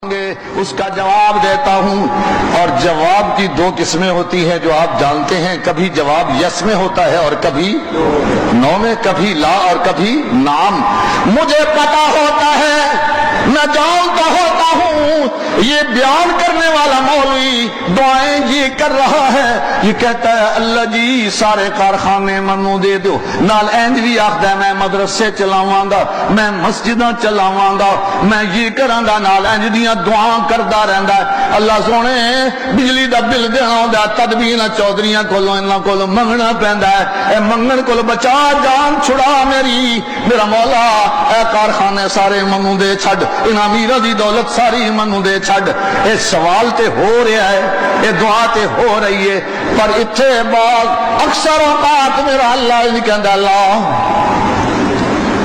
اس کا جواب دیتا ہوں، اور جواب کی دو قسمیں ہوتی ہیں جو آپ جانتے ہیں، کبھی جواب یس میں ہوتا ہے اور کبھی نو میں، کبھی لا اور کبھی نام۔ مجھے پتا ہوتا ہے، میں جانتا ہوتا ہوں، یہ بیان کرنے والا مولوی دعائیں یہ کر رہا ہے، یہ کہتا ہے اللہ جی سارے کارخانے منو دے دو، نال اینج بھی آخدا ہے میں مدرسے چلاواں گا، میں مسجداں چلاواں گا، میں یہ کراں گا، نال اینج دیاں دعا کردا رہندا ہے۔ اللہ سونے بجلی دا بل دینا ہوندا، تدبیراں چودھریاں کولوں انہاں کولوں منگنا پیندا ہے، اے منگن کولوں بچا، جان چھڑا میری، میرا مولا اے کارخانے سارے منو دے چھڈ، انہاں میرا دی دولت ساری منو دے چھڈ۔ اے سوال تے ہو رہا ہے، اے دعا تے ہو رہی ہے، پر اتھے بعد اکثر اوقات میرا اللہ نہیں کہندا اللہ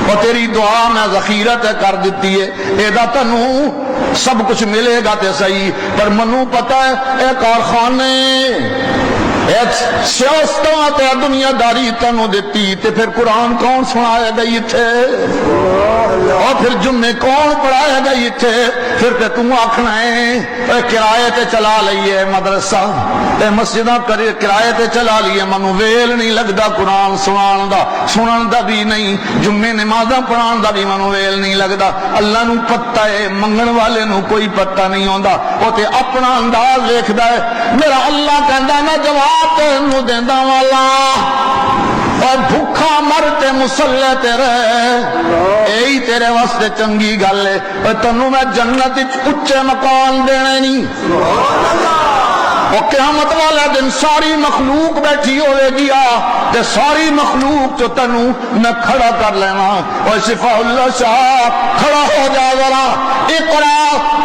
اور تیری دعا میں ذخیرت کر دیتی ہے، ایدا تنوں سب کچھ ملے گا تے صحیح، پر منوں پتہ ہے اے کارخانے سیاستاں تے دنیا داری تنوں دیتی تے پھر قرآن کون سنایا گئی تھے، اور پھر جمعے کون پڑھایا گئی تھے، پھر تے تم آکھنا ہے کرائے تے چلا لئیے مدرسہ تے مسجداں کرائے تے چلا لئیے، منو ویل نہیں لگدا قرآن سنن دا بھی نہیں، جمعے نمازاں پڑھان دا بھی منو ویل نہیں لگدا۔ اللہ نو پتہ ہے، منگن والے نو کوئی پتہ نہیں ہوندا، او تے اپنا انداز ویکھدا ہے۔ میرا اللہ کہندا میں جواب تینوں دیندا والا، اور بھوکا مر تے مسلے تے رہ، یہی تیرے واسطے چنگی گل ہے، اور تینوں میں جنت وچ اچے مکان دینے نہیں۔ اور قیامت والا دن ساری مخلوق بیٹھی ہوئے گی، تے ساری مخلوق جو تنوں میں کھڑا کر لینا، اور شفاء اللہ شاہ کھڑا ہو جا ذرا، اقرا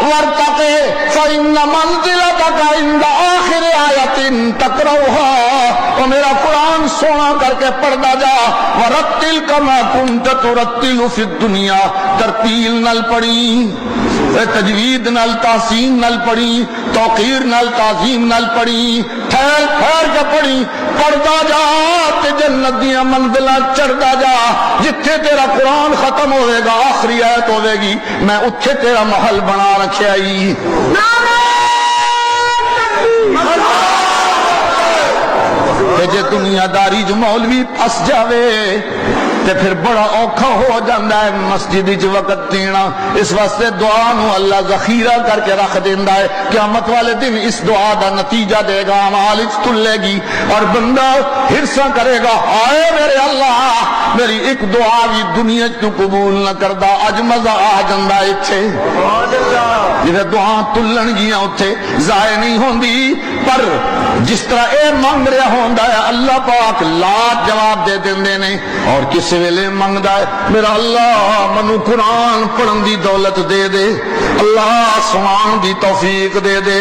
ورتقے فإن منزلتک عند آخر آیت تقرؤها، اور میرا قرآن سونا کر کے پڑھدا جا، ورتل کما کنت ترتل فی الدنیا، ترتیل نل پڑھی، تجوید نل تحسین نل پڑھی، توقیر نل تعظیم نل پڑھی، ٹھہر ٹھہر کے پڑھی، پڑھدا جا تے جنت دیاں منزلاں چڑھدا جا، جتھے تیرا قرآن ختم ہوئے گا آخری آیت ہوئے گی، میں اتھے تیرا محل بنا رکھیا ہی۔ جے دنیا داری جو مولوی پھس جاوے تے پھر بڑا اوکھا ہو جاندا ہے مسجد وچ وقت دینا، اس واسطے دعا نو اللہ ذخیرہ کر کے رکھ دیندا ہے، قیامت والے دن اس دعا دا نتیجہ دے گا، اعمال وچ تلے گی، اور بندہ ہرساں کرے گا ہائے میرے اللہ میری ایک دعا بھی دنیا تو قبول نہ کردا، اج مزہ آ جاندا ایتھے جے دعا تلن گیاں اوتھے ضائع نہیں ہوندی، پر جس طرح اے منگ رہا ہوندا ہے اللہ پاک لا جواب دے دیندے نے، اور کس ویلے منگدا ہے میرا اللہ منو قرآن پڑھن دی دولت دے دے، اللہ سنان دی توفیق دے دے،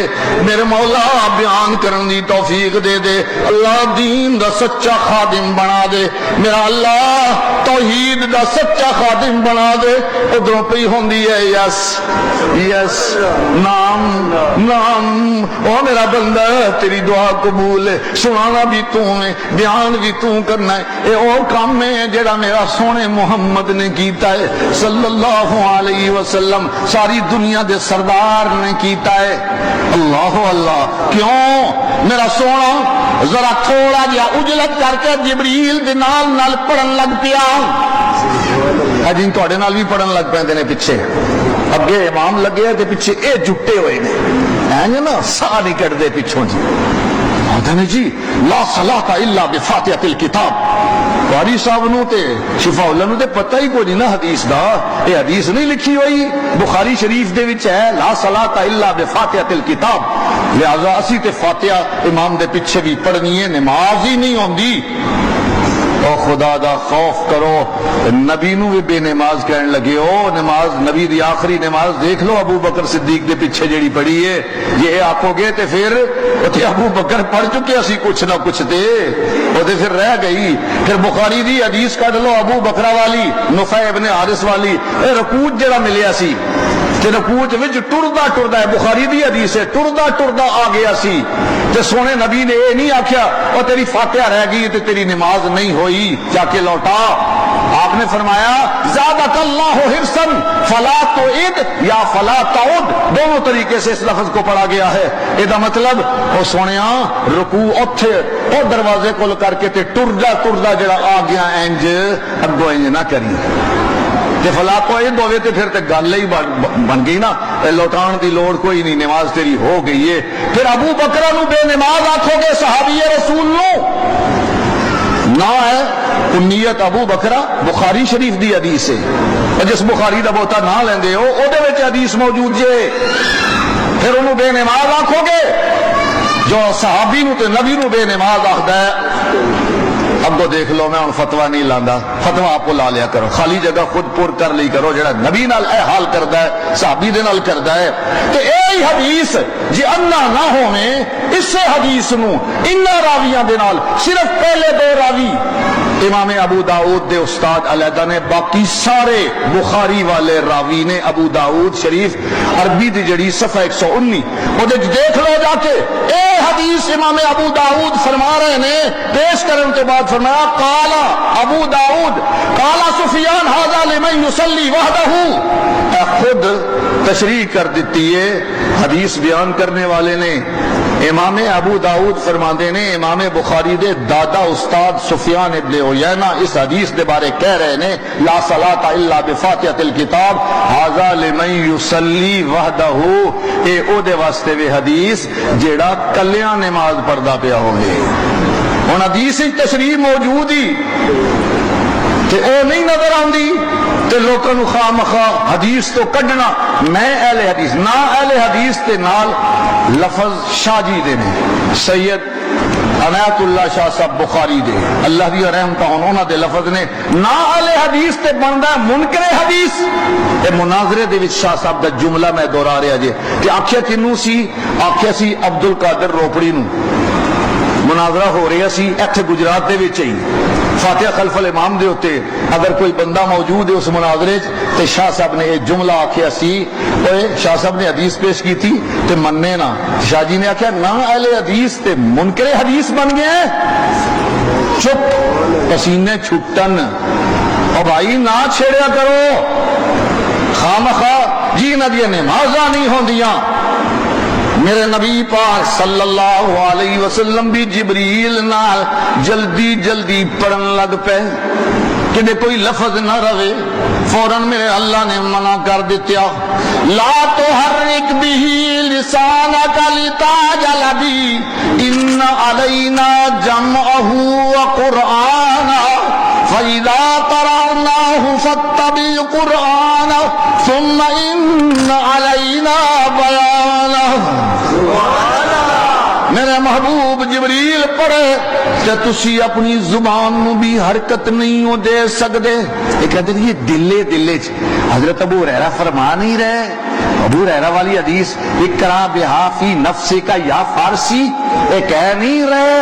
میرے مولا بیان کرن دی توفیق دے دے، اللہ دین دا سچا خادم بنا دے، میرا اللہ توحید دا سچا خادم بنا دے۔ ادھروں پئی ہوندی ہے یس یس نام نام، او میرا بندہ تیری دعا قبول ہے، سنانا بھی تو ہے، بیان بھی تو کرنا ہے، اے او کام ہے جڑا میرا سونے محمد نے کیتا ہے صلی اللہ علیہ وسلم، ساری دنیا دے سردار نے کیتا ہے۔ اللہ اللہ، کیوں میرا سونا ذرا تھوڑا جہا اجلت کر کے جبریل دے نال پڑھن لگ پیا، جن تواڈے نال بھی پڑھن لگ پیندے نے، پیچھے اگے امام لگے تے پیچھے اے جٹے ہوئے نے، ہیں نا سا نہیں کٹدے پیچھوں جی، آدھے جی لا صلاۃ الا بفاتحۃ الکتاب، قاری صاحب نو تے شفاء اللہ نو تے پتہ ہی کوئی نہیں نا حدیث دا، یہ حدیث نہیں لکھی ہوئی بخاری شریف دے وچ ہے لا صلاۃ الا بفاتحۃ الکتاب، لہذا اسی تے فاتحہ امام دے پیچھے بھی پڑھنی ہے، نماز ہی نہیں ہوندی۔ او خدا دا خوف کرو، نبی نو بھی بے نماز کہنے لگے ہو، نماز نبی دی آخری نماز دیکھ لو ابو بکر صدیق دے پیچھے جیڑی پڑھی ہے، یہ آکھو گے تے پھر اتنے ابو بکر پڑھ چکے اسی کچھ نہ کچھ دے وہ تے پھر رہ گئی۔ پھر بخاری دی حدیث کڈ لو ابو بکرہ والی، نفع ابن حارث والی، اے رکوع جڑا ملیا سی تے رکوع وچ ٹردا ٹردا ہے، بخاری دی حدیث ہے، ٹردا ٹردا آ گیا سی تے سونے نبی نے یہ نہیں آکھیا اور تیری فاتحہ رہ گئی تے تیری نماز نہیں ہوئی، جا کے لوٹا، آپ نے فرمایا زادک اللہ حرصا فلا تعد یا فلا تعد، دونوں طریقے سے اس لفظ کو پڑھا گیا ہے۔ یہ مطلب او سونیا رکوع اوتھے او دروازے کول کر کے تے ٹردا جڑا آ گیا انج اگوں انج نہ کری، تے فلا تعد ہوے تے پھر تے گل ہی بن گئی نا، لوٹان دی لوڑ کوئی نہیں، نماز تیری ہو گئی ہے۔ پھر ابو بکر نو بے نماز آکھو گے صحابی رسول نو؟ نہ ہے کنیت ابو بکرا بخاری شریف دی حدیث ہے، اور جس بخاری دا بہتا نہ لیندے ہو او دے وچ حدیث موجود جے، پھر انہوں بے نماز آکھو گے؟ جو صحابی نو تے نبی نو بے نماز آکھدا ہے، اب تو دیکھ لو میں ہن فتوی نہیں لاندا، فتوی آپ کو لا لیا کرو، خالی جگہ خود پور کر لی کرو، جڑا نبی نال اے حال کردا ہے صحابی دے نال کردا ہے۔ تے اے حدیث جی انا نہ ہوویں، اس سے حدیث نو انہاں راویاں دے نال صرف پہلے دو راوی امام ابو داؤد دے استاد علیحدہ نے، باقی سارے بخاری والے راوی نے ابو داؤد شریف عربی دی جڑی صفحہ 119 او دے دیکھ لو جا کے، اے حدیث امام ابو داؤد فرما رہے نے، پیش کرن کے بعد فرمایا قال ابو داؤد قال سفیان ھذا لمن یصلی وحدہ، خود تشریح کر دیتی ہے حدیث بیان کرنے والے نے۔ امام ابو داؤد فرماندے نے امام بخاری دے دادا استاد سفیان ابن عیینہ اس حدیث دے بارے کہہ رہے نے لا صلاۃ الا بفاتحۃ الکتاب ھذا لمن یصلی وحدہ، اے او دے واسطے وی حدیث جیڑا کلیاں نماز پڑھدا پیا ہوے۔ ہن حدیث وچ تشریح موجود ہی تے او نہیں نظر آندی تے لوکاں نو خواہ مخواہ حدیث تو کڈنا۔ میں اہل حدیث نہ اہل حدیث تے نال لفظ شاہ جی دے نے، سید عنایت اللہ شاہ صاحب بخاری دے، اللہ دی رحمتہ ہون انہاں دے لفظ نے، نہ اہل حدیث تے بندا منکر حدیث۔ اے مناظرے دے وچ شاہ صاحب دا جملہ میں دہرا رہا جے کہ آکھیا کنوں سی، آکھیا سی عبد القادر روپڑی نو، مناظرہ ہو رہا سی ایتھے گجرات دے وچ ہی فاتحہ خلف الامام دے ہوتے، اگر کوئی بندہ موجود ہے اس مناظرے تے شاہ صاحب نے یہ جملہ آکھیا سی، شاہ صاحب نے حدیث پیش کی تھی تے مننے نہ، شاہ جی نے آکھیا نہ اہل حدیث تے منکر حدیث بن گئے ہیں، چپ پسینے چھٹن، اور بھائی نہ چھیڑیا کرو خامخواہ جی نہ دیا نمازاں نہیں ہوندیاں۔ میرے نبی پاک صلی اللہ علیہ وسلم بھی جبریل نال جلدی جلدی پڑھن لگ پے کہ کوئی لفظ نہ رہے، فوراً میرے اللہ نے منع کر دیا لا تحرک به لسانک لتعجل به ان علینا جمعہ وقرآنہ فإذا قرأناه فاتبع قرآنه ثم إن علينا بيانه۔ میرے محبوب جبریل پڑھے کہ تسی اپنی زبان نو بھی حرکت نہیں ہو دے سکتے۔ یہ کہتے ہیں یہ دلے دلے حضرت ابو ہریرہ فرما نہیں رہے، ابو ہریرہ والی حدیث اقرا بہا فی نفسک یا فارسی، یہ کہہ نہیں رہے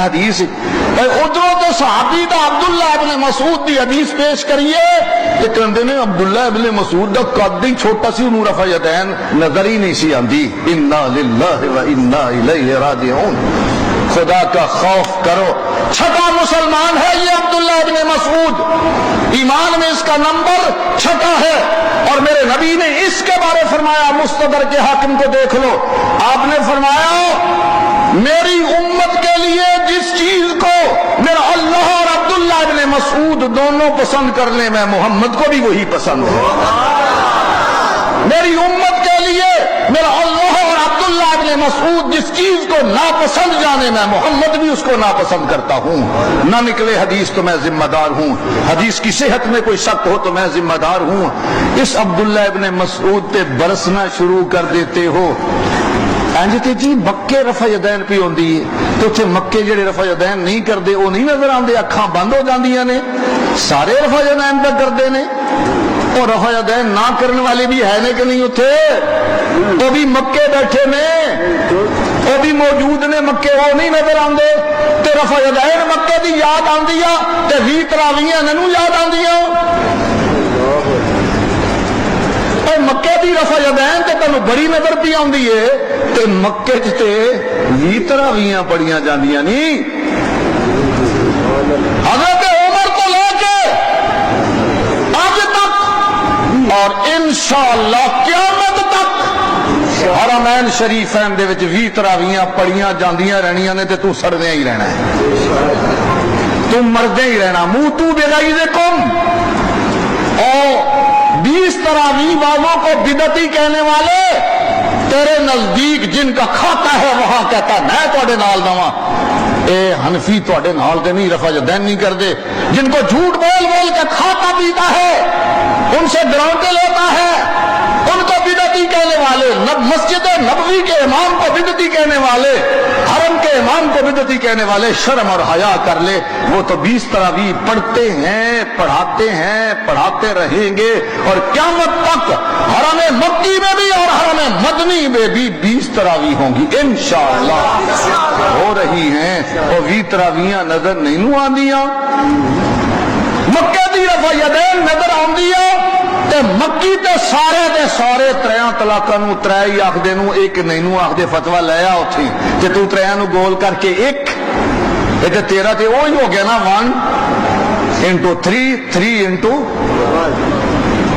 حدیث۔ ادھر تو صحابی دا عبداللہ ابن مسعود دی حدیث پیش کریے کہ کہندے نے عبداللہ ابن مسعود دا قد ہی چھوٹا سی، انہوں رفع یدین نظر ہی نہیں سی آندی۔ انا للہ و انا الیہ راجعون، خدا کا خوف کرو۔ چھٹا مسلمان ہے یہ عبداللہ ابن مسعود، ایمان میں اس کا نمبر چھٹا ہے، اور میرے نبی نے اس کے بارے فرمایا، مستدرک کے حاکم کو دیکھ لو، آپ نے فرمایا میری امت کے لیے جس چیز کو میرا اللہ اور عبداللہ ابن مسعود دونوں پسند کر لیں، میں محمد کو بھی وہی پسند ہے۔ میری امت کے لیے میرا اللہ اور عبداللہ ابن مسعود جس چیز کو ناپسند جانے، میں محمد بھی اس کو ناپسند کرتا ہوں۔ نہ نکلے حدیث تو میں ذمہ دار ہوں، حدیث کی صحت میں کوئی شک ہو تو میں ذمہ دار ہوں۔ اس عبداللہ ابن مسعود پہ برسنا شروع کر دیتے ہو، تے جی مکے رفع یدین پی ہوندی ہے تو اتنے مکے جڑے رفع یدین نہیں کرتے وہ نہیں نظر آتے، اکھاں بند ہو جاندیاں نے، سارے رفع یدین پہ کرتے نے، اور رفع یدین نہ کرنے والے بھی ہے نے کہ نہیں، اتنے وہ بھی مکے بیٹھے نے، وہ بھی موجود نے مکے، وہ نہیں نظر آتے، تے رفع یدین مکے دی یاد آندی آ تے 20 تراویحاں انہوں یاد آندیاں۔ مکے دی رفع یدین تے تینوں بڑی نظر پی آندی ہے، تے مکے تے 20 تراویحاں پڑھیاں جاندیاں نہیں۔ حضرت عمر کو لے کے اور انشاءاللہ قیامت تک حرمین شریفین دے وچ 20 تراویحاں پڑھیاں جاندیاں رہنیاں نے تے تو سڑدیاں ہی رہنا ہے، تو مردے ہی رہنا۔ موتو بغیظکم، اور 20 تراویح والوں کو بدعتی کہنے والے تیرے نزدیک جن کا کھاتا ہے وہاں کہتا میں تواڈے نال دواں، اے حنفی تواڈے نال تے نہیں رفع یدین نہیں کردے، جن کو جھوٹ بول بول کے کھاتا پیتا ہے، ان سے گرانٹے لیتا ہے، ان کو بدعتی کہنے والے، مسجد نبوی کے امام کو بدعتی کہنے والے، حرم کے امام کو بدعتی کہنے والے، شرم اور حیا کر لے۔ وہ تو 20 تراویح پڑھتے ہیں، پڑھاتے رہیں گے، اور قیامت تک حرم مکی میں بھی اور حرم مدنی میں بھی 20 تراویح ہوں گی انشاءاللہ، ہو رہی ہیں۔ اور 20 تراویحاں نظر نہیں نو آندیاں، مکے دی رفع یدین نظر آندی ہے تے مکی تے سارے تریاں طلاقاں نو ترے ہی آکھدے نو، ایک نہیں نو آکھدے، فتوی لیا اوتھے تے تو تریاں نو گول کر کے ایک، اے تے تیرا تے وہی ہو گیا نا، 1 into 3 3 into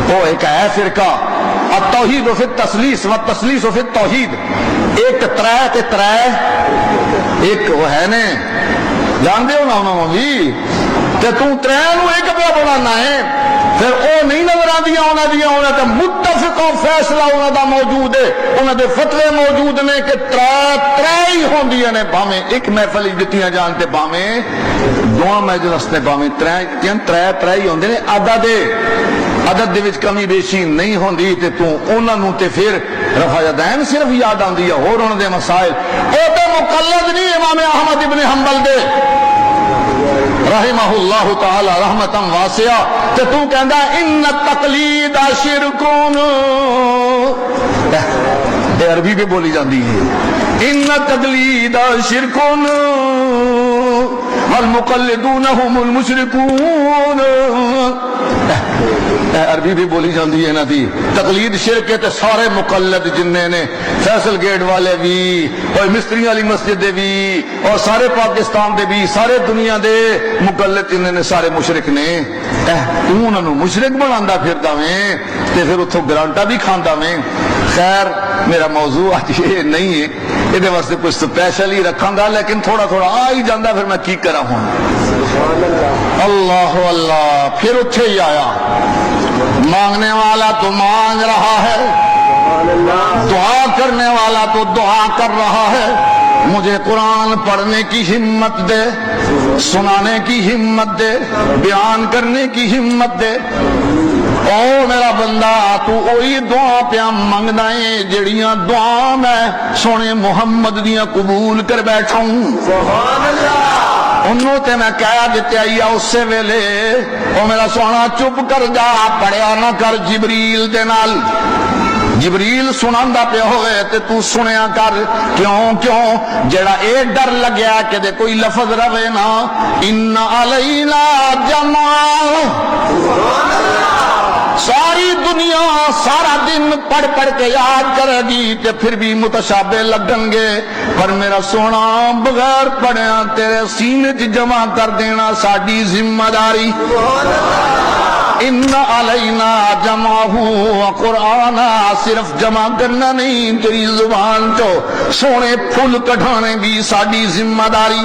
وہ ایک ہے فرقہ التوحید فی التثلیث والتثلیث فی التوحید، ایک ترے تے ترے ایک وہ ہے نے، جان دے ہو نا انہوں بھی تے تو ترے نو ایک پہ بنانا ہے، پھر او نہیں نظر آندیاں انہاں دیاں، انہاں تے متفق فیصلہ انہاں دا موجود ہے، انہاں دے فتوے موجود نے کہ ترے ہی ہوندیاں نے، بھاویں ایک محفل دتیاں جان تے بھاویں دو مجلس تے بھاویں ترے ہی ہوندے نے، عدد دے وچ کمی بیشی نہیں ہوندی، تے تو انہاں نو تے پھر رفع یدین صرف یاد آندی ہے، ہور انہاں دے مسائل او تے مقلد نہیں امام احمد ابن حنبل دے رحمہ اللہ تعالی رحمتا واسعہ، تے تو کہندا ان التقلید شرکون، اے عربی بھی بولی جاندی ہے، ان التقلید شرکون والمقلدون هم المشرکون، عربی بھی بولی جاندی ہے نا دی، تقلید شرک ہے تے سارے مقلد جننے نے، فیصل گیٹ والے بھی اور مستری والی مسجد دے بھی اور سارے پاکستان دے بھی سارے دنیا دے مقلد جننے نے سارے مشرک نے، انہاں نو مشرک بناندا پھردا میں تے پھر اتھوں گرانٹا بھی کھاندا میں۔ خیر میرا موضوع آج یہ نہیں ہے، یہ واسطے کچھ سپیشل ہی رکھاں گا، لیکن تھوڑا تھوڑا آ ہی جاندہ، پھر میں کی کرا ہوں۔ اللہ اللہ، پھر اتھے ہی آیا، مانگنے والا تو مانگ رہا ہے، دعا کرنے والا تو دعا کر رہا ہے، مجھے قرآن پڑھنے کی ہمت دے، سنانے کی ہمت دے، بیان کرنے کی ہمت دے۔ او میرا بندہ تو اوہی دعا پیا منگنا ہے جڑیاں دعا میں سونے محمد دیاں قبول کر بیٹھا ہوں، انہوں تے میں کہہ دیتے آئی اس سے ویلے او میرا سونا چپ کر جا، پڑھیا نہ کر جبریل دے نال، جبریل سناندا پہ ہوئے تے تو سنیا کر، کیوں جڑا اے ڈر لگیا کہ دے کوئی لفظ روے نا، ان علینا جمع، ساری دنیا سارا دن پڑھ کے یاد کرے گی تے پھر بھی متشابہ لگن گے، پر میرا سونا بغیر پڑھیا تیرے سینے چ جمع کر دینا ساڈی ذمہ داری۔ ان علینا جمعہ قرآن، صرف جمع کرنا نہیں، تیری زبان چو سونے پھول کٹھانے بھی ساڈی ذمہ داری۔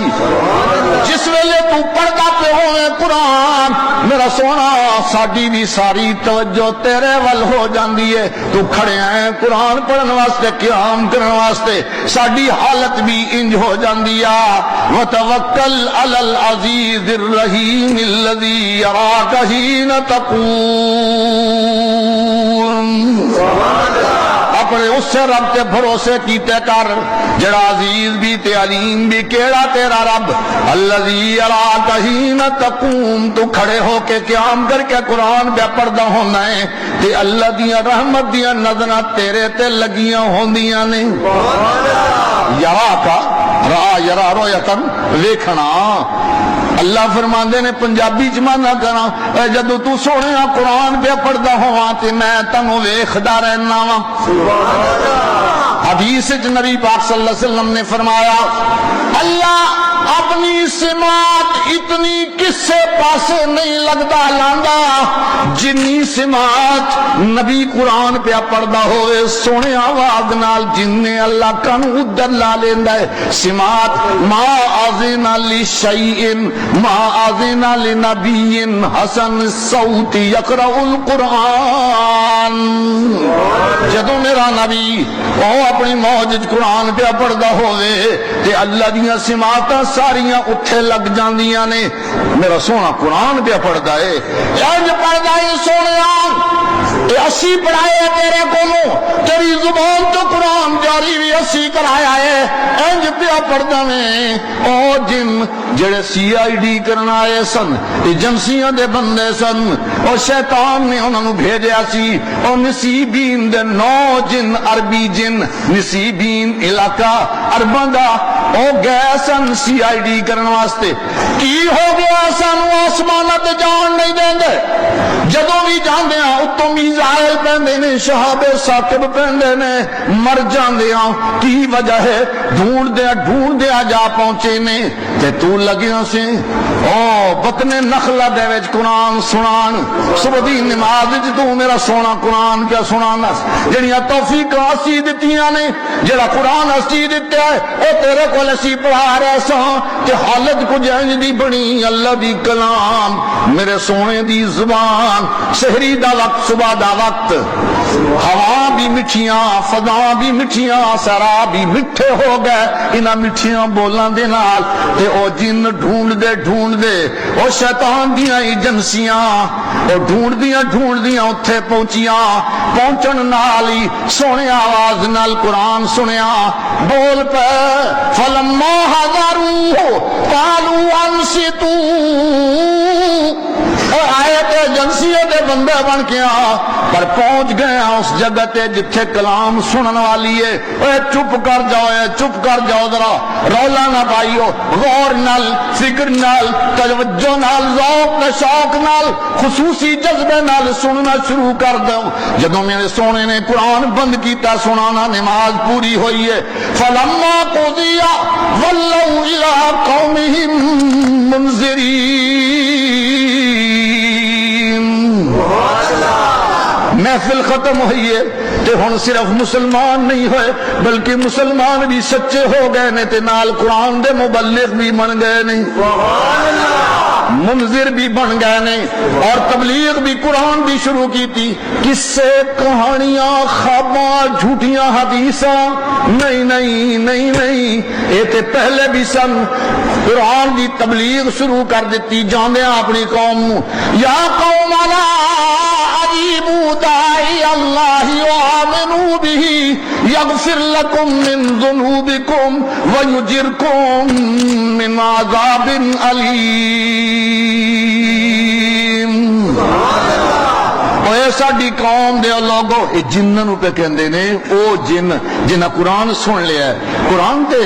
جس ویلے تو پڑھتا پہ ہوئے قرآن میرا سونا ساڈی بھی ساری توجہ تیرے ول ہو جاندی ہے، تو کھڑے ہیں قرآن پڑھن واسطے، قیام کرن واسطے، ساڈی حالت بھی انج ہو جاندی ہے۔ وتوکل علی العزیز الرحیم الذی یراک حین تقوم، اپنے اس سے رب تے بھروسے کیتے کر جڑا عزیز بھی تے علیم بھی، کیڑا تیرا رب، الذی یراک حین تقوم، تو کھڑے ہو کے قیام کر کے قرآن پہ پڑھدا ہونا ہے تے اللہ دیاں رحمت دیاں نظراں تیرے تے لگیاں ہوندیاں نے۔ یراک را یرا رویتن ویکھنا، اللہ فرماندے نے پنجابی چ مانا کراں، جدو تو سونے قرآن پہ پڑھدا ہواں تے میں تینوں ویکھدا رہنا وا۔ حدیث وچ نبی پاک صلی اللہ علیہ وسلم نے فرمایا اللہ اپنی سماعت اتنی کسے پاسے نہیں لگتا لاندا جنی سماعت نبی قرآن پہ پڑھدا ہوئے سونے آواز نال جن اللہ کانو ادھر لا لیندا ہے سماعت ما آذن لشیء ما آذن لنبی حسن الصوت یقرأ القرآن جدو میرا نبی وہ اپنی موج قرآن پہ پڑھدا ہوئے تے اللہ دیاں سماعتاں ساریاں اتھے لگ جاندیاں نے میرا سونا قرآن پہ پڑھدا ہے انج پڑھدا ہے سونیا اے اسی پڑھائے تیرے کولوں تیری زبان تو قرآن جاری بھی اسی کرایا ہے انج پہ پڑھدا میں او جن جڑے سی آئی ڈی کرنا آئے سن ایجنسیاں دے بندے سن او شیطان نے انہاں نوں بھیجیا سی او نصیبین دے 9 جن عربی جن نصیبین علاقہ عرباں دا او گئے سن سی آئی ڈی کرن واسطے کی ہو گیا سانو آسماناں تے جان نہیں دیندے جدوں بھی جاندے ہاں اتوں میزائل پیندے نے شہاب ثاقب پیندے نے مر جاندے ہاں کی وجہ ہے ڈھونڈ دیا جا پہنچے نے تے تو لگیاں سے او بطن نخلہ دے وچ قرآن سنان صبح دی نماز وچ تو میرا سونا قرآن کیا سنانا جڑیاں توفیق اسی دتیاں نے جڑا قرآن اسی دتا ہے او تیرے کول اسی پڑھا رہے ساں تے حالت کچھ انج دی بنی اللہ دی کلام میرے سونے دی زبان سحری دا وقت صبح دا وقت ہوا بھی مٹھیاں فضا بھی مٹھیاں سرا بھی مٹھے ہو گئے انہاں مٹھیاں بولاں دے نال تے او جن ڈھونڈ دے او شیطان دیاں ایجنسیاں او ڈھونڈ دیاں اتھے پہنچن نال ہی سونے آواز نال قرآن سنیا بول پہ فلما حضروا قالوا انصتوا آئے تے ایجنسیوں دے بندے بن کے پر پہنچ گئے اس جگہ تے جتھے کلام سنن والی ہے اے چپ کر جاؤ ذرا رولا نہ پائیو غور نال فکر نال توجہ نال ذوق شوق نال خصوصی جذبے نال سننا شروع کر دو جدوں میرے سونے نے قرآن بند کیتا سنانا نماز پوری ہوئی ہے فلما قضی ولوا الی قومهم منذرین محفل ختم ہوئی ہے تے ہن صرف مسلمان نہیں ہوئے بلکہ مسلمان بھی سچے ہو گئے نے تے نال قرآن دے مبلغ بھی بن گئے نے منذر بھی بن گئے نے اور تبلیغ بھی قرآن بھی شروع کی تھی قصے کہانیاں خواباں جھوٹیاں حدیثاں نہیں اے تے پہلے بھی سن قرآن دی تبلیغ شروع کر دیتی جاندے اپنی قوم یا قومنا اجیبوا داعی اللہ وآمنوا به یغفر لکم من ذنوبکم ویجرکم من عذاب علیم ساڈی قوم دے لوگو اے جنہاں پہ کہندے نے او جن جنہاں قرآن سن لیا ہے قرآن تے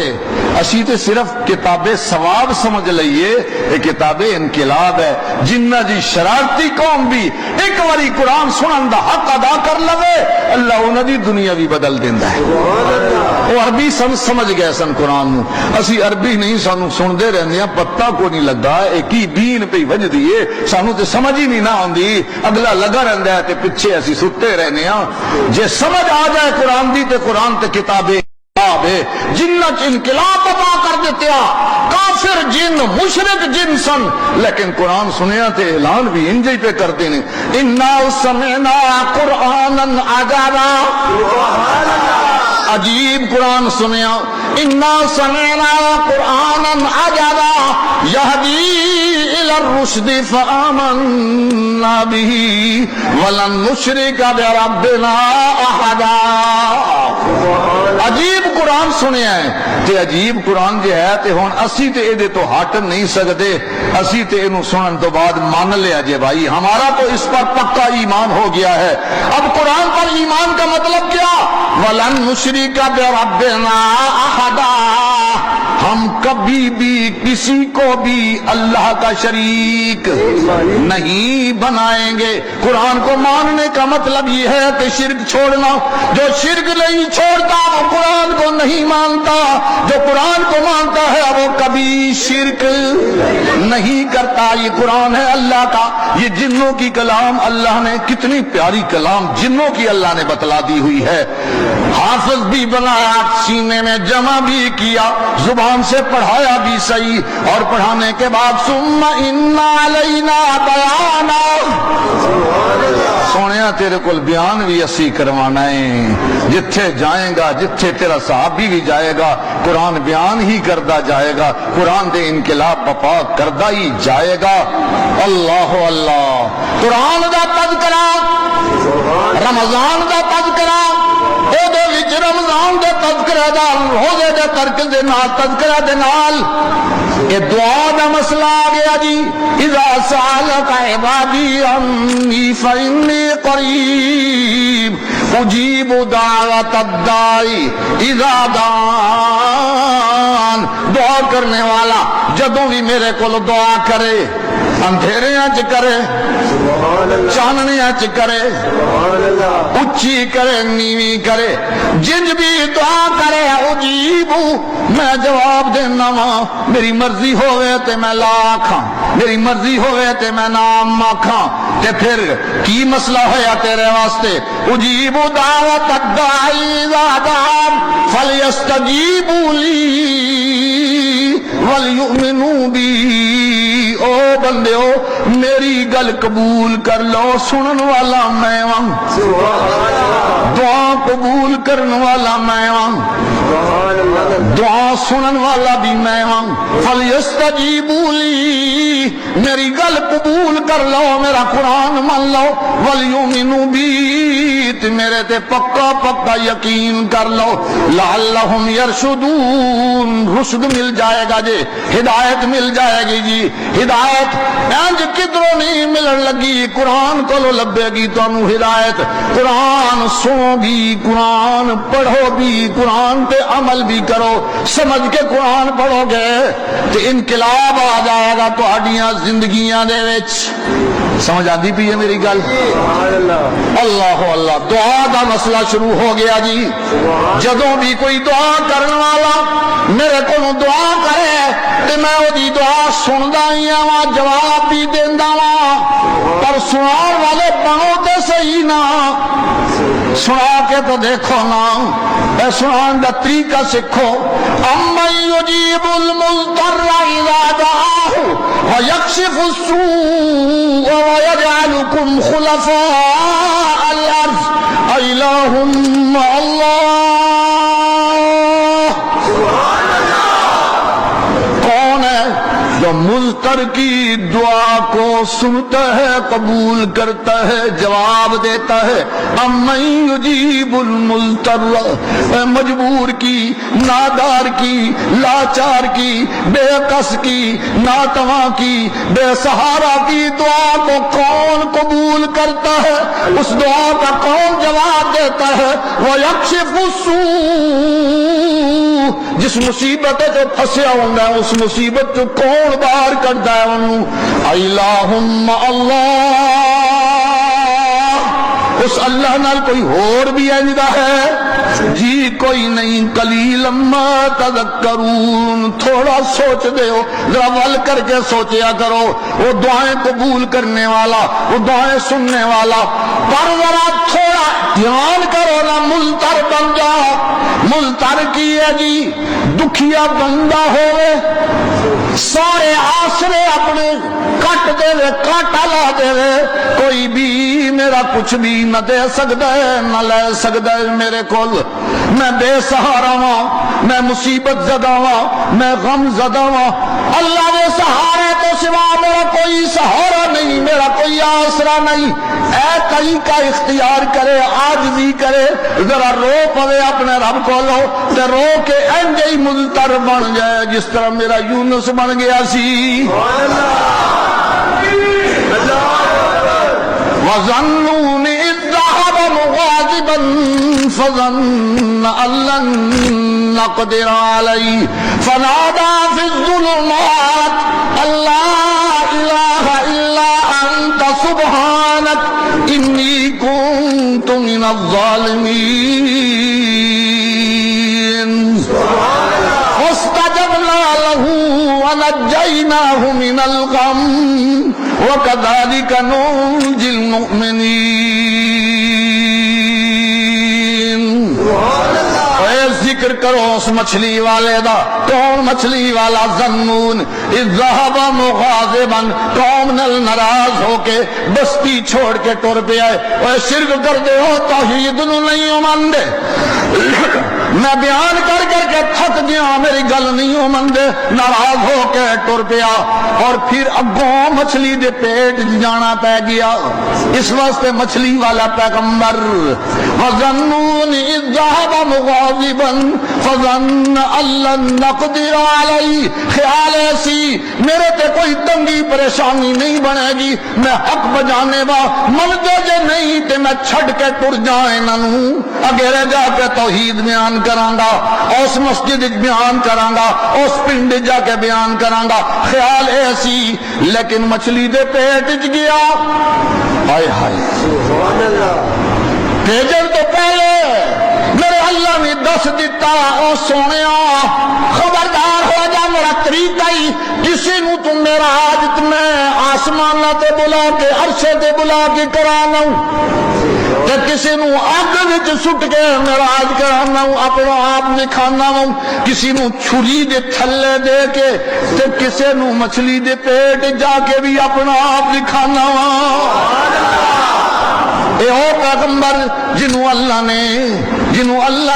اسی تے صرف کتاب ثواب سمجھ لئیے اے کتاب انقلاب ہے جنہ جی شرارتی قوم بھی ایک واری قرآن سنن دا حق ادا کر لوے اللہ انہاں دی دنیا بھی بدل دیندا ہے وہ عربی سمجھ گئے سن قرآن نو اسی عربی نہیں سانو سندے رہندے ہیں پتہ کو نہیں لگا اے کی دین پہ وجدی ہے سانو تے سمجھ ہی نہیں نہ ہوندی اگلا لگا رہندا ہے تے پیچھے اسی ستے رہنے ہاں جے سمجھ آ جائے قرآن دی تے قرآن تے کتابیں جنہ انقلاب ادا کر دیتے کافر جن مشرک جن سن لیکن قرآن سنیا تے اعلان بھی انجی پہ کرتے ہیں انا سمعنا قرآنا عجبا عجیب قرآن سنیا انا سمعنا قرآنا عجبا یہدی الی الرشد فآمنا به ولن نشرک بربنا احدا عجیب قرآن سنیا ہے تے عجیب قرآن جو ہے تے ہون اسی تے دے تو ہٹ نہیں سکتے اسی تے انہوں سنن تو بعد مان لیا جے بھائی ہمارا تو اس پر پکا ایمان ہو گیا ہے اب قرآن پر ایمان کا مطلب کیا وَلَن نُشْرِكَ بِرَبِّنَا أَحَدًا ہم کبھی بھی کسی کو بھی اللہ کا شریک نہیں بنائیں گے قرآن کو ماننے کا مطلب یہ ہے کہ شرک چھوڑنا جو شرک نہیں چھوڑتا وہ قرآن کو نہیں مانتا جو قرآن کو مانتا مانتا ہے وہ کبھی شرک نہیں کرتا. یہ قرآن ہے اللہ کا, یہ جنوں کی کلام اللہ نے, کتنی پیاری کلام جنوں کی اللہ نے بتلا دی ہوئی ہے. حافظ بھی بنایا, سینے میں جمع بھی کیا, زبان سے پڑھایا بھی صحیح, اور پڑھانے کے بعد ثم ان علینا بیانا. سونیا تیرے کول بیان بھی اسی کروانا ہے, جتھے جائیں گا, جتھے تیرا صحابی بھی جائے گا, قرآن بیان ہی کردا جائے گا, قرآن دے انقلاب بپا کردا ہی جائے گا. اللہ اللہ. قرآن دا تذکرہ, رمضان دا تذکرہ, او دے وچ رمضان دے تذکرہ دا, روزے دے تذکرہ دے نال یہ دعا دا مسئلہ آ گیا جی. اذا سألك عبادی انی فإنی قریب اجیب دعوت الداعی اذا دعان. دعا کرنے والا جدوں بھی میرے کو دعا کرے, اندھیریاں چ کرے, چاننیاں چ کرے, اچھی کرے, نیوی کرے, جنج بھی دعا کرے, اجیبو میں جواب دینا وا. میری مرضی ہوئے تے میں لاکھاں, میری مرضی ہوئے تے میں نام آکھاں. تے پھر کی مسئلہ ہویا تیرے واسطے؟ اجیب دعوت الداعی اذا دعان فلیستجیبوا لی ولیؤمنوا بی. او بندیو میری گل قبول کر لو, سنن والا میں ہوں, دعا قبول کرن والا میں ہوں, دعا سنن والا بھی میں ہوں. فلیستجیبوا لی, میری گل قبول کر لو, میرا قرآن من لو. ولیؤمنوا بی, میرے تے پکا پکا یقین کر لو. لعلہم یرشدون, رشد مل جائے گا جی, ہدایت مل جائے گی جی. ہدایت انج کدروں نہیں ملن لگی, قرآن کو لبے گی تانوں ہدایت. قرآن سنو بھی, قرآن پڑھو بھی, قرآن پہ عمل بھی کرو. سمجھ کے قرآن پڑھو گے تو انقلاب آ جائے گا تہاڈیاں زندگیاں دے وچ. سمجھ آتی پی ہے میری گل؟ اللہ اللہ. دعا دا مسئلہ شروع ہو گیا جی. جدوں بھی کوئی دعا کرن والا میرے کو دعا کرے تے میں وہی دعا سندا ہی آواں, جواب بھی دیندا واں, پر سنان والے بنو تے صحیح نا. سنا کے تو دیکھو نا, اے سنان دا طریقہ سکھو. امن یجیب المضطر اذا دعاہ ویکشف السوء ویجعلکم خلفاء الارض الہ مع اللہ. کون ہے جو مضطر کی دعا کو سنتا ہے, قبول کرتا ہے, جواب دیتا ہے؟ امن یجیب المضطر, مجبور کی, نادار کی, لاچار کی, بے کس کی, ناتواں کی, بے سہارا کی دعا کو کون قبول کرتا ہے؟ اس دعا کا کون جواب دیتا ہے؟ وَيَكْشِفُ السُّوءَ, جس مصیبت جو پھنسیا ہوں گا اس مصیبت کو کون باہر کرتا ہے انہوں؟ الہم اللہ, اس اللہ نال کوئی اور بھی آئندہ ہے جی؟ کوئی نہیں. قلیلا ما تذکرون, تھوڑا سوچ دے ہو, ذرا ول کر کے سوچیا کرو. وہ دعائیں قبول کرنے والا, وہ دعائیں سننے والا, پر ذرا تھوڑا دھیان کرو نا, ملتر بن جاؤ. ملتر کی ہے جی, دکھیا بندہ ہوئے, سارے آسرے اپنے کٹ دے وے, کاٹا لا دے وے, کوئی بھی میرا کچھ بھی نہ دے سکتا ہے نہ لے سکتا ہے میرے کول. میں بے سہارا ہاں, میں مصیبت زدہ ہاں, میں غم زدہ ہاں. اللہ نے سہارے تو سوا میرا کوئی سہارا نہیں, میرا کوئی آسرا نہیں. اے کئی کا اختیار کرے, عاجزی کرے, ذرا رو پوے اپنے رب کو لو, تے رو کے انج ہی ملتر بن جائے جس طرح میرا یونس بن گیا سی. وَظَنُّونِ إِذْ ذَهَبَ مُغَاضِبًا فَظَنَّ أَن لَّن نَّقْدِرَ عَلَيْهِ فَنَادَىٰ فِي الظُّلُمَاتِ أَن لَّا إِلَٰهَ إِلَّا أَنتَ سُبْحَانَكَ إِنِّي كُنتُ مِنَ الظَّالِمِينَ. فَاسْتَجَبْنَا نجیناہ من الغم وکذالک ننجی المؤمنین۔ اے ذکر کرو اس مچھلی والے دا، کون مچھلی والا؟ ذنون اذ ذہب مغاضبا، قوم نال ناراض ہو کے بستی چھوڑ کے ٹر پیا۔ اے شرک کردے ہو، توحید نو نہیں مندے، میں بیان کر کر کے تھک گیا، میری گل نہیں مندے، ناراض ہو کے ٹر پیا۔ اور پھر اگوں مچھلی دے پیٹ جانا پہ گیا، اس واسطے مچھلی والا پیغمبر وَظَنُّونِ إِذْ ذَهَبَ مُغَاضِبًا فَظَنَّ أَن لَّن نَّقْدِرَ عَلَيْهِ، خیال ایسی میرے تے کوئی تنگی پریشانی نہیں بنے گی، میں حق بجانے وا منگے جے نہیں تے میں چھڈ کے ٹر جاں انہاں نوں، اگے جا کے توحید بیان کراں گا، اس مسجد وچ بیان کراں گا، اس پنڈ جا کے بیان کراں گا، خیال ایسی۔ لیکن مچھلی دے پیٹ وچ گیا، ہائے ہائے سبحان اللہ، بھیجن تو پہلے میرے اللہ نے دس دیتا، او سونیا خبردار ہو جا، میرا طریقہ ہی کسی نو تم میرا حاجت میں آسمان تے بلا کے عرشے تے بلا کے کرانا ہوں، تے کسی نو اگ وچ سٹ کے میرا حاج کرانا ہوں، اپنا آپ دکھانا ہوں، کسی نو چھری دے تھلے دے کے تے کسی نو مچھلی دے پیٹ جا کے بھی اپنا آپ دکھانا ہوں۔ اے او پیغمبر جنہوں اللہ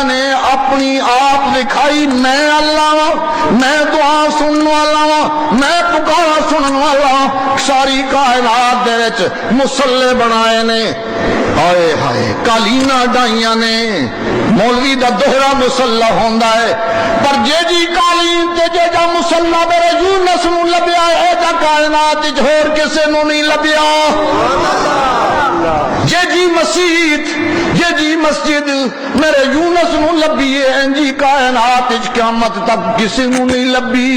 نے اپنی آپ دکھائی، میں اللہ ہوں، میں دعا سننے والا ہوں، میں پکارا سننے والا ہوں، ساری کائنات دے وچ مصلے بنائے نے، ہائے ہائے کالینا ڈائیاں نے، مولوی دا دوہرا مصلا ہوندا ہے، پر جے جی قالین تے جے جا مصلا میرے یونس نو لبیا، اے جا کائنات وچ ہور کسے نو نہیں لبیا۔ جے جی مسجد، جے جی مسجد میرے یونس نو لبی ہے، انجی کائنات وچ قیامت تک کسی نو نہیں لبی۔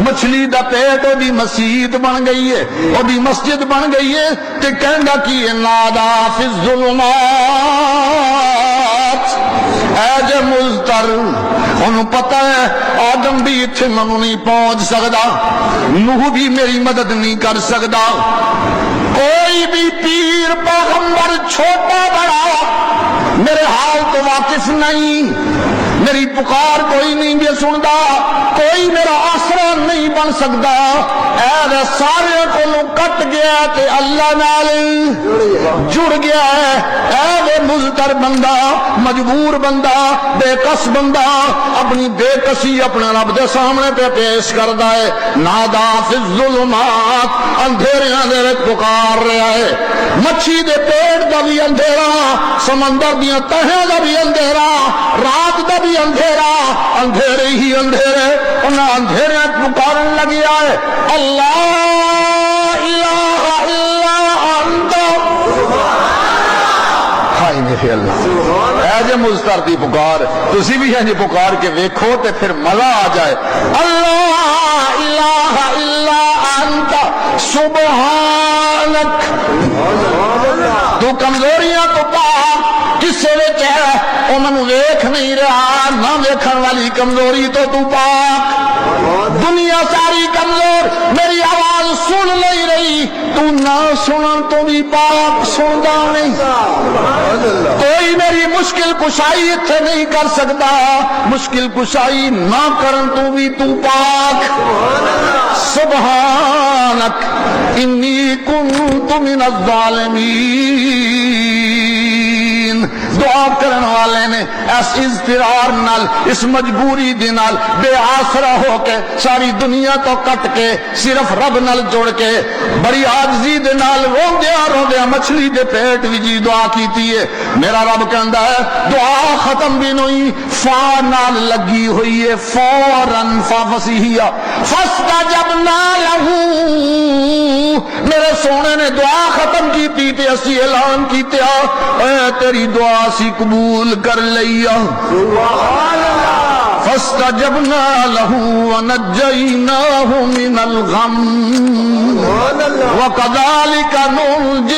مچھلی دا پیٹ او دی مسجد بن گئی ہے، او دی مسجد بن گئی ہے، تے کہندا کی نادا فی الظلمات، اے جے مزتر، انہوں پتہ ہے آدم بھی اتھے منو نہیں پہنچ سکدا، نوح بھی میری مدد نہیں کر سکدا، کوئی بھی پیر پیغمبر چھوٹا بڑا میرے حال تو واقف نہیں، میری پکار کوئی نہیں بھی سندا، کوئی میرا آسرا نہیں بن سکتا، اے سارے کو کٹ گیا تے اللہ نال جڑ گیا ہے، اے وہ مضطر بندہ، مجبور بندہ، بے کس بندہ اپنی بے کسی اپنے رب دے سامنے پہ پیش کردا ہے، نادا فی الظلمات، اندھیریاں دے وچ پکار رہا ہے، مچھی دے پیٹ دا بھی اندھیرا، سمندر دیاں تہیں دا بھی اندھیرا، رات دا بھی اندھیرا، اندھیرے ہی اندھیرے، انہاں اندھیرے پکارن لگیا ہے، اللہ الہ الا انت، ہائے میرے اللہ، اے جے مضطر دی پکار، تسی بھی ہیں جی پکار کے ویکھو تے پھر مزہ آ جائے، اللہ الہ الا انت سبحانک، تو کمزوریاں تو پاک، کسے وچ ہے انہوں ویکھ نہیں رہا، نہ ویکھن والی کمزوری تو پاک، دنیا ساری کمزور میری آواز سن نہیں رہی، تو نہ سنن تو بھی پاک سندا نہیں، کوئی میری مشکل کشائی اتھے نہیں کر سکتا، مشکل کشائی نہ کرن تو بھی تو پاک، سبحانک انی کنت من الظالمین۔ دعا کرن والے نے اس اضطرار نال، اس مجبوری دے نال بے آسرا ہو کے ساری دنیا تو کٹ کے صرف رب نال جوڑ کے بڑی عاجزی دے نال روندیا مچھلی دے پیٹ وچ دعا کیتی ہے، میرا رب کہندا ہے دعا ختم بھی نہیں، فا نال لگی ہوئی ہے، فوراً فا فصیحہ، فاستجبنا لہ، میرے سونے نے دعا ختم کی تے اسی اعلان کیتے اے تیری دعا اسی قبول کر لیا، سبحان اللہ، فاستجبنا لہ ونجیناہ من الغم وکذالک ننجی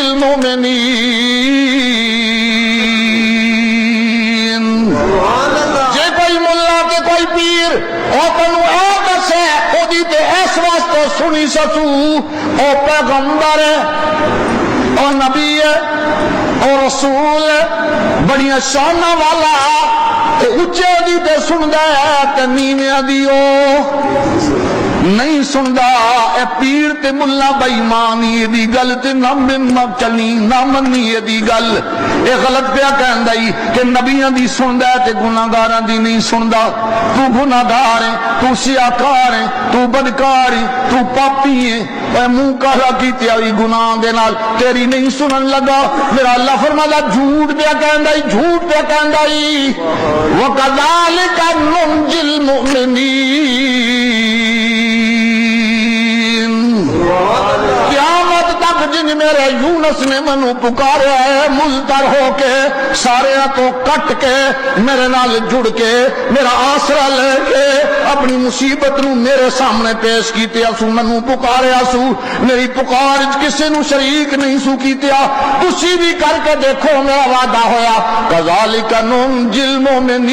المؤمنین۔ جے کوئی ملا تے کوئی پیر او تنوں اے دسے او دی تے یونس او پیغمبر ہے او نبی ہے او رسول ہے بڑیاں شاناں والا تے اچے دی تے سندا ہے تے نیویں دی او نہیں سندا اے پیر تے ملا بے ایمانی دی گل تے نہ چلی نہ منی دی گل اے غلط پیا کہندا ای کہ نبیاں دی سندا ہے تے گناہگاراں دی نہیں سندا تو گناہگار ہے تو سیاکار ہے تو بدکار ہے تو پاپی ہے اے منہ کالا کیتے ہوئی گناہ دے نال تیری نہیں سنن لگا میرا اللہ فرمایا جھوٹ پیا کہندا ای جھوٹ پیا کہندا ای وَكَذَلِكَ نُنْجِي الْمُؤْمِنِينَ قیامت تک جن میرے یونس نے منو پکاریا ہے ملتر ہو کے سارے تو کٹ کے میرے نال جڑ کے میرا آسرا لے کے اپنی مصیبت نو میرے سامنے پیش کیتے سو منو پکاریا سو میری پکار کسی نو شریک نہیں سو کیتیا تسی بھی کر کے دیکھو میرا وعدہ ہویا کذالک ننجی المؤمنین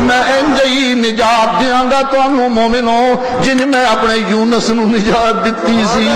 میں انجئی نجات دیاں گا تو انہوں مومنوں جن میں اپنے یونس نو نجات دیتی سی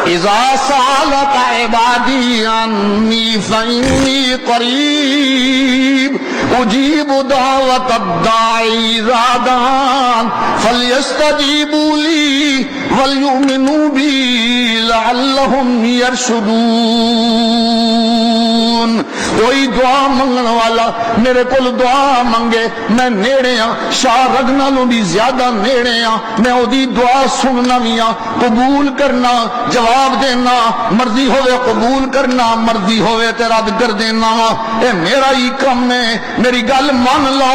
اذا سالك عبادي عني فإني قريب اجيب دعوة الداعي اذا دعان فليستجيبوا لي وليؤمنوا بي لعلهم يرشدون کوئی دعا منگن والا میرے کول دعا منگے میں نیڑے ہاں شاہ رگ نالوں بھی زیادہ نیڑے ہاں میں اودی دعا سننا بھی ہاں قبول کرنا جواب دینا مرضی ہوئے قبول کرنا مرضی ہوئے تے رد کر دینا اے میرا ہی کم ہے میری گل مان لو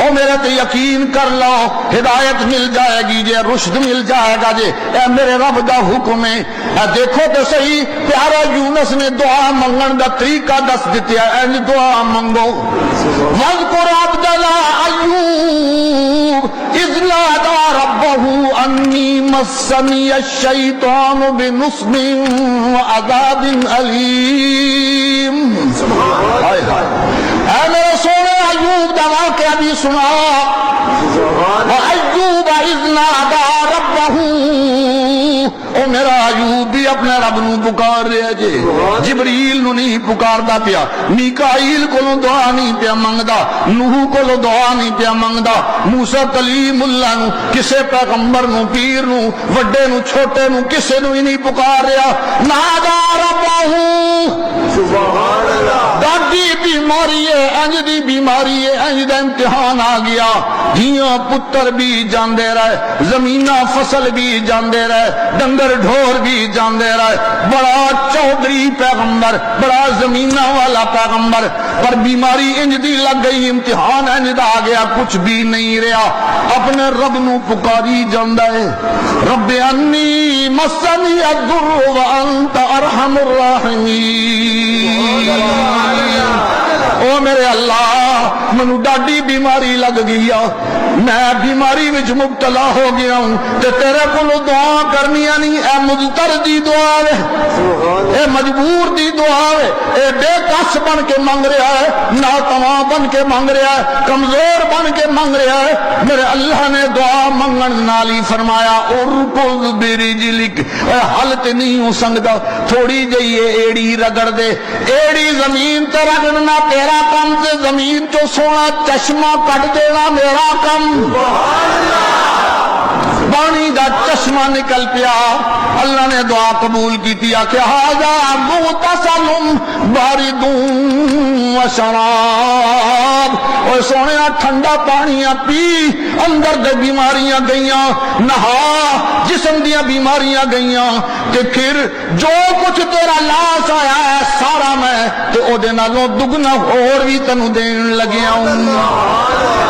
او میرے تے یقین کر لو ہدایت مل جائے گی جے رشد مل جائے گا جے اے میرے رب دا حکم ہے اے دیکھو تے صحیح پیارا یونس نے دعا منگن دا طریقہ دس دیتے ہیں دعا منگو وَاذْكُرْ عَبْدَنَا أَيُّوبَ إِذْ نَادَى رَبَّهُ أَنِّي مَسَّنِيَ الشَّيْطَانُ بِنُصْبٍ وَعَذَابٍ أَلِيمٍ اے میرے سونے ایوب دا واقعہ بھی سنا وَأَيُّوبَ إِذْ نَادَى رَبَّهُ او میرا ایوب بھی اپنے رب نو پکار رہا جے جبریل نو نہیں پکاردا پیا میکائیل کو دعا نہیں پیا منگدا نوح کو دعا نہیں پیا منگدا موسیٰ کلیم اللہ نو کسے پیغمبر نو پیر نو وڈے نو چھوٹے نو کسے نو ہی نہیں پکار رہا نادا ربہ سبحان اللہ داڑھی بیماری ہے انج دی بیماری ہے انج دا امتحان آ گیا دھیاں پتر بھی جاندے رہے زمینہ فصل بھی جاندے رہے ڈنگر ڈھور بھی جاندے رہے بڑا چودھری پیغمبر بڑا زمینہ والا پیغمبر پر بیماری انج دی لگ گئی امتحان انج دا آ گیا کچھ بھی نہیں رہا اپنے رب نو پکاری جاندہ ہے رب انی مسنی الضر وانت ارحم الراحمین او میرے اللہ منو ڈاڈی بیماری لگ گیا میں بیماری وچ مبتلا ہو گیا ہوں تے تیرے کولو دعا کرنی نہیں اے مضطر دی دعا ہے اے مجبور دی دعا ہے اے بے کس بن کے مانگ رہا ہے ناتواں بن کے مانگ رہا ہے کمزور بن کے مانگ رہا ہے میرے اللہ نے دعا منگن نالی فرمایا ارکض برجلک اے حل تے نہیں ہو سکدا تھوڑی جئی ایڑی رگڑ دے ایڑی زمین تے رگڑنا تیرا کم تے زمین چو سونا چشمہ کٹ دینا میرا کم پانی دا چشمہ نکل پیا اللہ نے دعا قبول کی تیا کہ ہاذا مغتسل بارد و شراب اور سونے ٹھنڈا پانیاں پی اندر دے بیماریاں گئیاں نہا جسم دیاں بیماریاں گئیاں کہ پھر جو کچھ تیرا لاس آیا ہے سارا میں تے او دے نالوں دگنا اور بھی تنو دین لگیا ہوں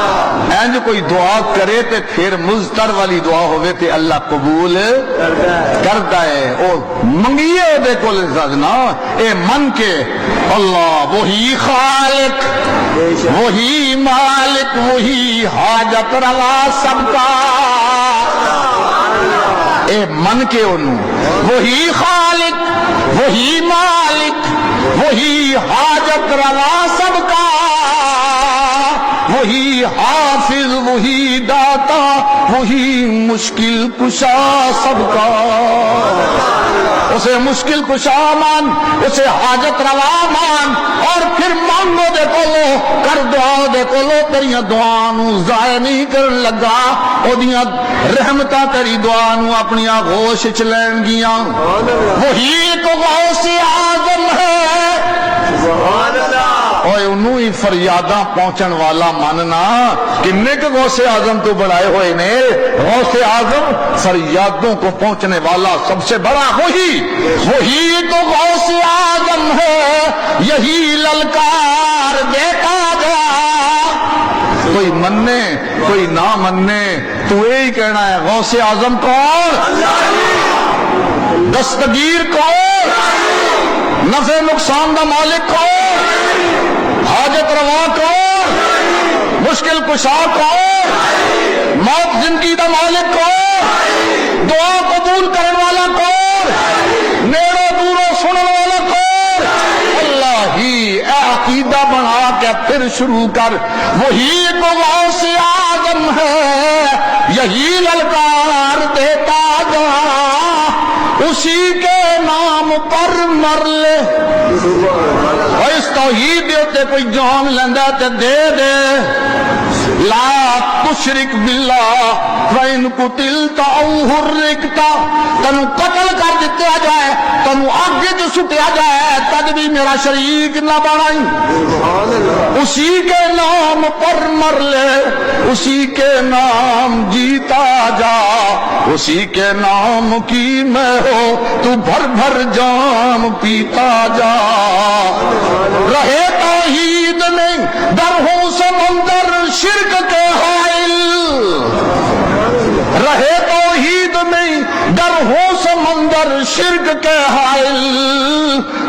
اینج کوئی دعا کرے تے پھر مضطر والی دعا ہوئے تے اللہ قبول کرتا ہے اور منگیے دے کول سجنا اے من کے اللہ وہی خالق وہی مالک وہی حاجت روا سب کا اے من کے انہوں وہی خالق وہی مالک وہی حاجت روا سب کا وہی حافظ وہی داتا وہی مشکل کشا سب کا اسے مشکل کشا مان اسے حاجت روا مان اور پھر مانگو دے کولو کر دعا دے کولو تیریاں دعا نو ضائع نہیں کرن لگا او دیاں رحمتاں تیری دعا نو اپنی آغوش چ لین گیاں وہی تو غوث اعظم ہے سبحان اللہ اوے انہوں ہی فریاداں پہنچن والا ماننا کنے کے غوث اعظم تو بڑھائے ہوئے نے غوث اعظم فریادوں کو پہنچنے والا سب سے بڑا وہی تو غوث اعظم ہے یہی للکار دیتا گیا کوئی مننے کوئی نہ مننے تو یہی کہنا ہے غوث اعظم کون دستگیر کون نفع نقصان دا مالک کون حاجت روا کون مشکل کشا کون موت زندگی دا مالک کون دعا قبول کرنے والا کون نیڑو دورو سننے والا کون اللہ ہی اے عقیدہ بنا کے پھر شروع کر وہی تو غوث اعظم ہے یہی للکار دیتا جا اسی کے نام پر مر لے اور اس توحید دیتے کوئی جان لیندہ تے دے دے لا تشرک باللہ فَإِن قُتِلْتَ أَوْ حُرِّقْتَ تنو قتل کر دیتے جائے تنو آگے جو سٹیا جائے تد بھی میرا شریک نہ بنائی اسی کے نام پر مر لے اسی کے نام جیتا جا اسی کے نام کی میں ہو تو بھر بھر جام پیتا جا رہے توحید میں در ہو سمندر شرک کے حائل رہے توحید میں در ہو سمندر شرک کے حائل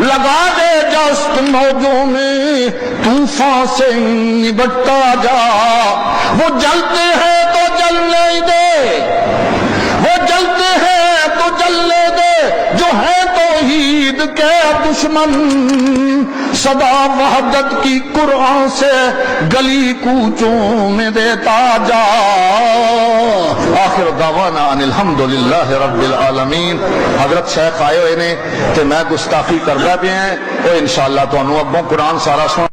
لگا دے جست موجوں میں طوفان سے نبٹتا جا وہ جلتے ہیں تو جلنے دے وہ جلتے ہیں تو جلنے دے جو ہے توحید کے دشمن صدا وحدت کی قرآن سے گلی کوچوں میں دیتا جا آخر دعوانا ان الحمدللہ رب العالمین حضرت شیخ آئے ہوئے نے کہ میں گستاخی کر رہا بھی ہیں اور انشاءاللہ تو انہوں ابوں قرآن سارا سن